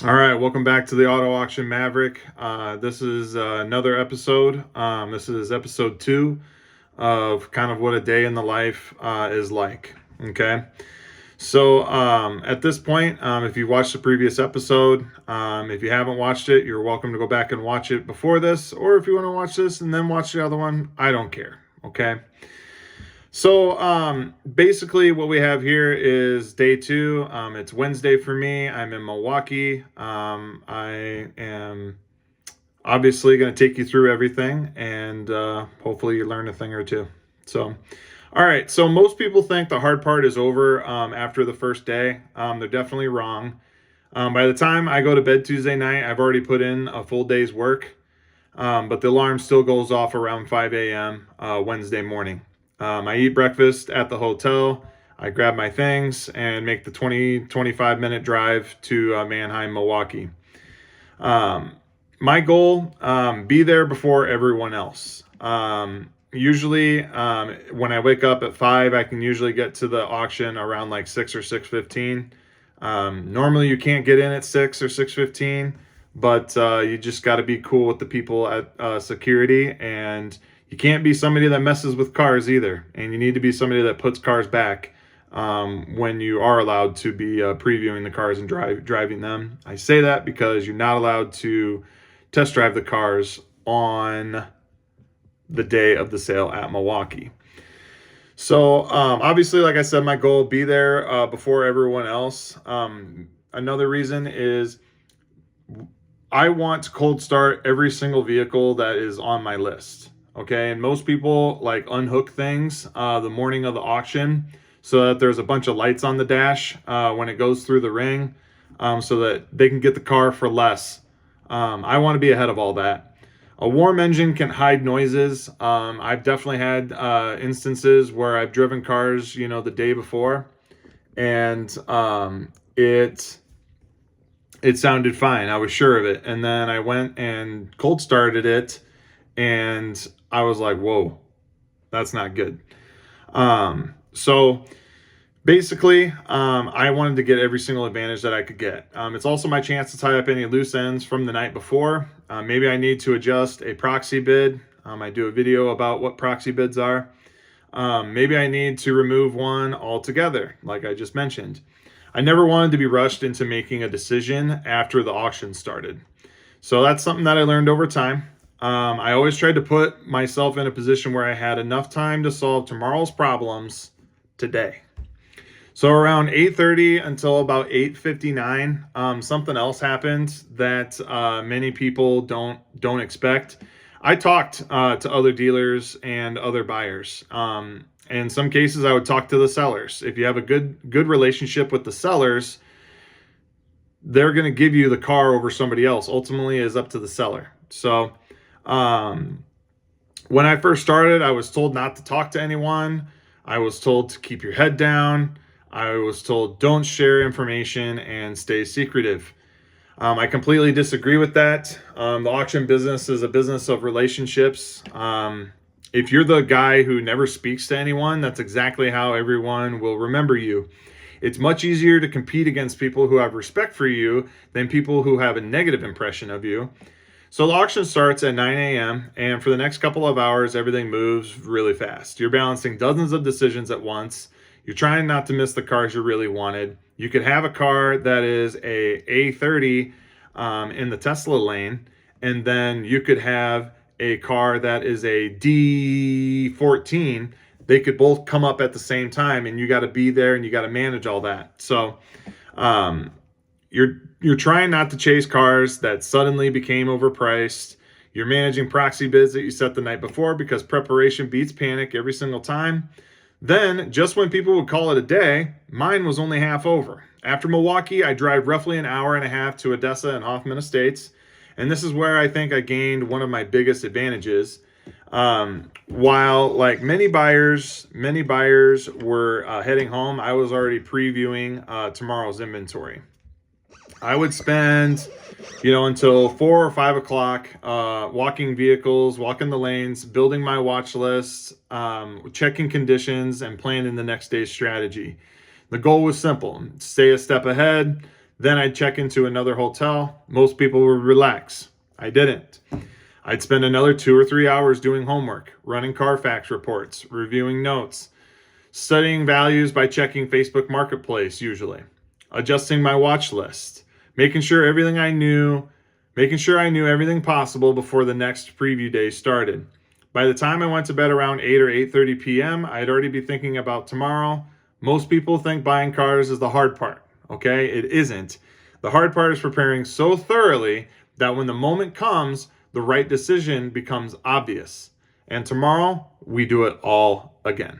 All right, welcome back to the Auto Auction Maverick. This is another episode. This is episode 2 of kind of what a day in the life is like. Okay, so at this point, if you watched the previous episode, if you haven't watched it, you're welcome to go back and watch it before this, or if you want to watch this and then watch the other one, I don't care. Okay. So basically what we have here is day 2. It's Wednesday for me. I'm in Milwaukee. I am obviously going to take you through everything, and hopefully you learn a thing or two. So, all right. So most people think the hard part is over after the first day. They're definitely wrong. By the time I go to bed Tuesday night, I've already put in a full day's work, but the alarm still goes off around 5 a.m. Wednesday morning. I eat breakfast at the hotel. I grab my things and make the 25 minute drive to Manheim, Milwaukee. My goal, be there before everyone else. Usually, when I wake up at 5, I can usually get to the auction around like 6 or 6:15. Normally, you can't get in at 6 or 6:15, but you just got to be cool with the people at security, and you can't be somebody that messes with cars either. And you need to be somebody that puts cars back when you are allowed to be previewing the cars and driving them. I say that because you're not allowed to test drive the cars on the day of the sale at Milwaukee. So obviously, like I said, my goal, be there before everyone else. Another reason is I want to cold start every single vehicle that is on my list. Okay, and most people like unhook things the morning of the auction so that there's a bunch of lights on the dash when it goes through the ring, so that they can get the car for less. I want to be ahead of all that. A warm engine can hide noises. I've definitely had instances where I've driven cars, the day before, and it sounded fine. I was sure of it, and then I went and cold started it, and I was like, whoa, that's not good. So basically, I wanted to get every single advantage that I could get. It's also my chance to tie up any loose ends from the night before. Maybe I need to adjust a proxy bid. I do a video about what proxy bids are. Maybe I need to remove one altogether, like I just mentioned. I never wanted to be rushed into making a decision after the auction started. So that's something that I learned over time. I always tried to put myself in a position where I had enough time to solve tomorrow's problems today. So around 8:30 until about 8:59, something else happened that many people don't expect. I talked to other dealers and other buyers. In some cases, I would talk to the sellers. If you have a good relationship with the sellers, they're going to give you the car over somebody else. Ultimately, it's up to the seller. So when I first started, I was told not to talk to anyone. I was told to keep your head down. I was told don't share information and stay secretive. I completely disagree with that. The auction business is a business of relationships. If you're the guy who never speaks to anyone, that's exactly how everyone will remember you. It's much easier to compete against people who have respect for you than people who have a negative impression of you. So the auction starts at 9 a.m. and for the next couple of hours, everything moves really fast. You're balancing dozens of decisions at once. You're trying not to miss the cars you really wanted. You could have a car that is a A30 in the Tesla lane, and then you could have a car that is a D14. They could both come up at the same time, and you got to be there and you got to manage all that. So you're trying not to chase cars that suddenly became overpriced. You're managing proxy bids that you set the night before because preparation beats panic every single time. Then, just when people would call it a day, mine was only half over. After Milwaukee, I drive roughly an hour and a half to ADESA and Hoffman Estates, and this is where I think I gained one of my biggest advantages. While like many buyers were heading home, I was already previewing tomorrow's inventory. I would spend, until 4 or 5 o'clock, walking vehicles, walking the lanes, building my watch list, checking conditions, and planning the next day's strategy. The goal was simple: stay a step ahead, Then I'd check into another hotel. Most people would relax. I didn't. I'd spend another 2 or 3 hours doing homework, running Carfax reports, reviewing notes, studying values by checking Facebook Marketplace usually, adjusting my watch list, making sure I knew everything possible before the next preview day started. By the time I went to bed around 8 or 8:30 p.m., I'd already be thinking about tomorrow. Most people think buying cars is the hard part. Okay, it isn't. The hard part is preparing so thoroughly that when the moment comes, the right decision becomes obvious. And tomorrow, we do it all again.